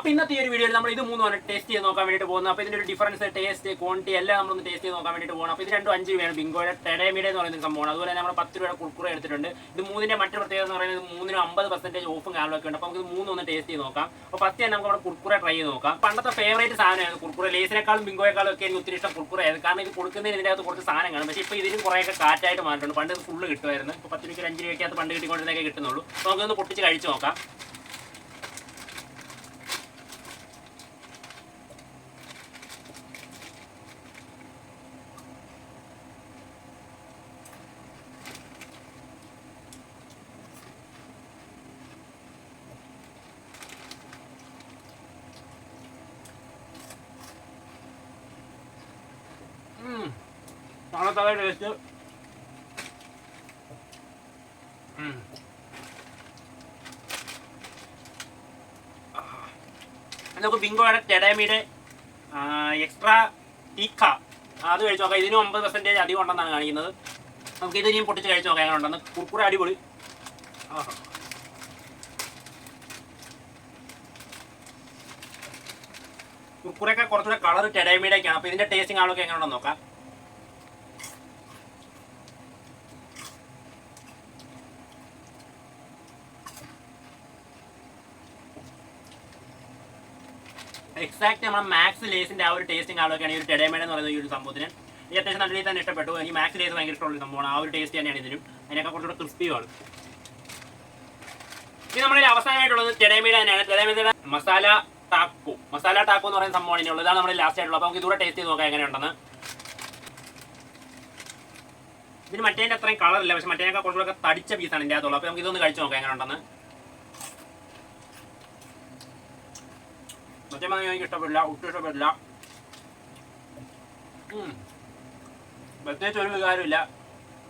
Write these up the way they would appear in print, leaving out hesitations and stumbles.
അപ്പോൾ ഇന്നത്തെ ഈ ഒരു വീഡിയോയിൽ നമ്മൾ ഇത് മൂന്നും ടേസ്റ്റ് ചെയ്ത് നോക്കാൻ വേണ്ടിയിട്ട് പോകുന്നത്. അപ്പോൾ ഇതിൻ്റെ ഒരു ഡിഫറൻസ്, ടേസ്റ്റ്, ക്വാണ്ടിറ്റി എല്ലാം നമ്മളൊന്ന് ടേസ്റ്റ് ചെയ്ത് നോക്കാൻ വേണ്ടിയിട്ട് പോകണം. അപ്പോൾ ഇത് രണ്ടും 5 രൂപയാണ് ബിങ്കോയുടെ ടെഡേമീഡ എന്ന് പറയുന്ന സംഭവമാണ്. അതുപോലെ തന്നെ നമ്മൾ 10 രൂപയുടെ കുർക്കുറ എടുത്തിട്ടുണ്ട്. ഇത് മൂന്നിൻ്റെ മറ്റു പ്രത്യേകത എന്ന് പറയുന്നത് 3-നും 50% ഓഫും കാര്യങ്ങളൊക്കെ ഉണ്ട്. അപ്പോൾ നമുക്ക് ഇത് മൂന്നൊന്ന് ടേസ്റ്റ് ചെയ്ത് നോക്കാം. അപ്പോൾ ഫസ്റ്റ് തന്നെ നമുക്ക് നമ്മുടെ കുർക്കുറ ട്രൈ ചെയ്ത് നോക്കാം. പണ്ടത്തെ ഫേവറേറ്റ് സാധനമാണ് കുർക്കുറ. ലേസിനേക്കാളും ബിങ്കോയേക്കാളും ഒക്കെ എനിക്ക് ഒത്തിരി ഇഷ്ടം കുർക്കുറയായിരുന്നു. കാരണം ഇത് കൊടുക്കുന്നതിന് ഇതിൻ്റെ അകത്ത് കുറച്ച് സാധനങ്ങളാണ്. പക്ഷേ ഇപ്പോൾ ഇതിനും കുറേയൊക്കെ കാറ്റായിട്ട് മാറിയിട്ടുണ്ട്. പണ്ട് ഇത് ഫുള്ള് കിട്ടുമായിരുന്നു. ഇപ്പോൾ 10 രൂപയ്ക്ക് 5 രൂപയ്ക്കകത്ത് പണ്ട് കിട്ടിക്കൊണ്ടിരുന്നൊക്കെ കിട്ടുന്നുള്ളൂ. അപ്പോൾ നമുക്കൊന്ന് പൊട്ടിച്ച് കഴിച്ച് നോക്കാം. തണുത്ത ടേസ്റ്റ്. നമുക്ക് ബിങ്കോയുടെ ടെഡേമീടെ എക്സ്ട്രാ ടീക്ക അത് കഴിച്ച് നോക്കാം. ഇതിനും 50% അധികം ഉണ്ടെന്നാണ് കാണിക്കുന്നത്. നമുക്ക് ഇത് ഇനിയും പൊട്ടിച്ച് കഴിച്ച് നോക്കാം എങ്ങനെ ഉണ്ടെന്ന്. കുർക്കുറ അടിപൊളി. കുർക്കുറയൊക്കെ കുറച്ചുകൂടെ കളർ ടെഡേമീടൊക്കെയാണ്. അപ്പോൾ ഇതിൻ്റെ ടേസ്റ്റിംഗ് ആളൊക്കെ എങ്ങനെ ഉണ്ടെന്ന് നോക്കാം. എക്സാക്ട് നമ്മുടെ മാക്സ് ലേസിൻ്റെ ആ ഒരു ടേസ്റ്റിംഗ് ആളൊക്കെയാണ് ഈ ഒരു ടെഡേമേഡ എന്ന് പറയുന്ന ഈ ഒരു സംഭവത്തിന്. ഈ അത്യാവശ്യം നല്ല രീതിയിൽ തന്നെ ഇഷ്ടപ്പെട്ടു. എനിക്ക് മാക്സ് ലേസ് ഭയങ്കര ഇഷ്ടമുള്ള സംഭവമാണ്. ആ ഒരു ടേസ്റ്റ് തന്നെയാണ് ഇതിനും. അതിനൊക്കെ കുറച്ചുകൂടെ ക്രിസ്പിയാണ്. ഇത് നമ്മുടെ അവസാനമായിട്ടുള്ളത് ടെഡേമേഡ തന്നെയാണ്. ടെഡേമേഡയുടെ മസാല ടാക്കോ എന്ന് പറയുന്ന സംഭവമാണ് ഇതിനുള്ളത്. ഇതാണ് നമ്മുടെ ലാസ്റ്റ് ആയിട്ടുള്ളത്. അപ്പോൾ നമുക്ക് ഇതുകൂടെ ടേസ്റ്റ് ചെയ്ത് നോക്കാം എങ്ങനെയുണ്ടെന്ന്. ഇതിന് മറ്റേതിൻ്റെ അത്രയും കളറില്ല, പക്ഷേ മറ്റേതിനൊക്കെ കുറച്ചുകൂടെ തടിച്ച പീസാണ് ഇതിൻ്റെ അകത്തുള്ളത്. അപ്പോൾ നമുക്ക് ഇതൊന്ന് കഴിച്ച് നോക്കാം എങ്ങനെയുണ്ടെന്ന്. സത്യമായി എനിക്ക് ഇഷ്ടപ്പെടില്ല, ഒട്ടും ഇഷ്ടപ്പെടില്ല. പ്രത്യേകിച്ച് ഒരു വികാരമില്ല.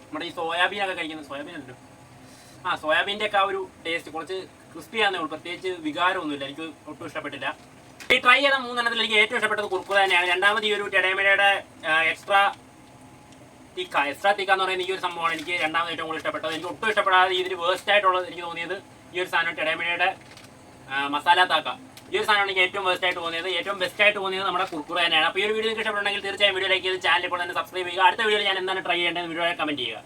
നമ്മുടെ ഈ സോയാബീനൊക്കെ കഴിക്കുന്നത്, സോയാബീൻ്റെ ഒക്കെ ആ ഒരു ടേസ്റ്റ് കുറച്ച് ക്രിസ്പിയാന്നേ ഉള്ളൂ. പ്രത്യേകിച്ച് വികാരമൊന്നുമില്ല. എനിക്ക് ഒട്ടും ഇഷ്ടപ്പെട്ടില്ല. ഈ ട്രൈ ചെയ്ത 3 എനിക്ക് ഏറ്റവും ഇഷ്ടപ്പെട്ടത് കുർക്കുറ തന്നെയാണ്. രണ്ടാമത് ഈ ഒരു ടെഡേമേഡയുടെ എക്സ്ട്രാ തീക്ക എന്ന് പറയുന്ന ഈ ഒരു സംഭവമാണ് എനിക്ക് രണ്ടാമത് ഏറ്റവും കൂടുതൽ ഇഷ്ടപ്പെട്ടത്. എനിക്ക് ഒട്ടും ഇഷ്ടപ്പെടാതെ ഇതിന് വേസ്റ്റ് ആയിട്ടുള്ളത് എനിക്ക് തോന്നിയത് ഈ ഒരു സാധനം ടെഡേമേഡയുടെ മസാല താക്ക. ഈ ഒരു സാധനമാണ് എനിക്ക് ഏറ്റവും വേസ്റ്റ് ആയിട്ട് തോന്നിയത്. ഏറ്റവും ബെസ്റ്റ് ആയിട്ട് തോന്നിയത് നമ്മുടെ കുർക്കുറ തന്നെയാണ്. അപ്പോൾ ഈ ഒരു വീഡിയോ നിങ്ങൾക്ക് ഇഷ്ടപ്പെട്ടുണ്ടെങ്കിൽ തീർച്ചയായും വീഡിയോ ലൈക്ക് ചെയ്ത് ചാനൽ ഇപ്പോൾ തന്നെ സബ്സ്ക്രൈബ് ചെയ്യുക. അടുത്ത വീഡിയോയിൽ ഞാൻ എന്താണ് ട്രൈ ചെയ്യേണ്ടത് വീഡിയോ കമൻറ്റ് ചെയ്യുക.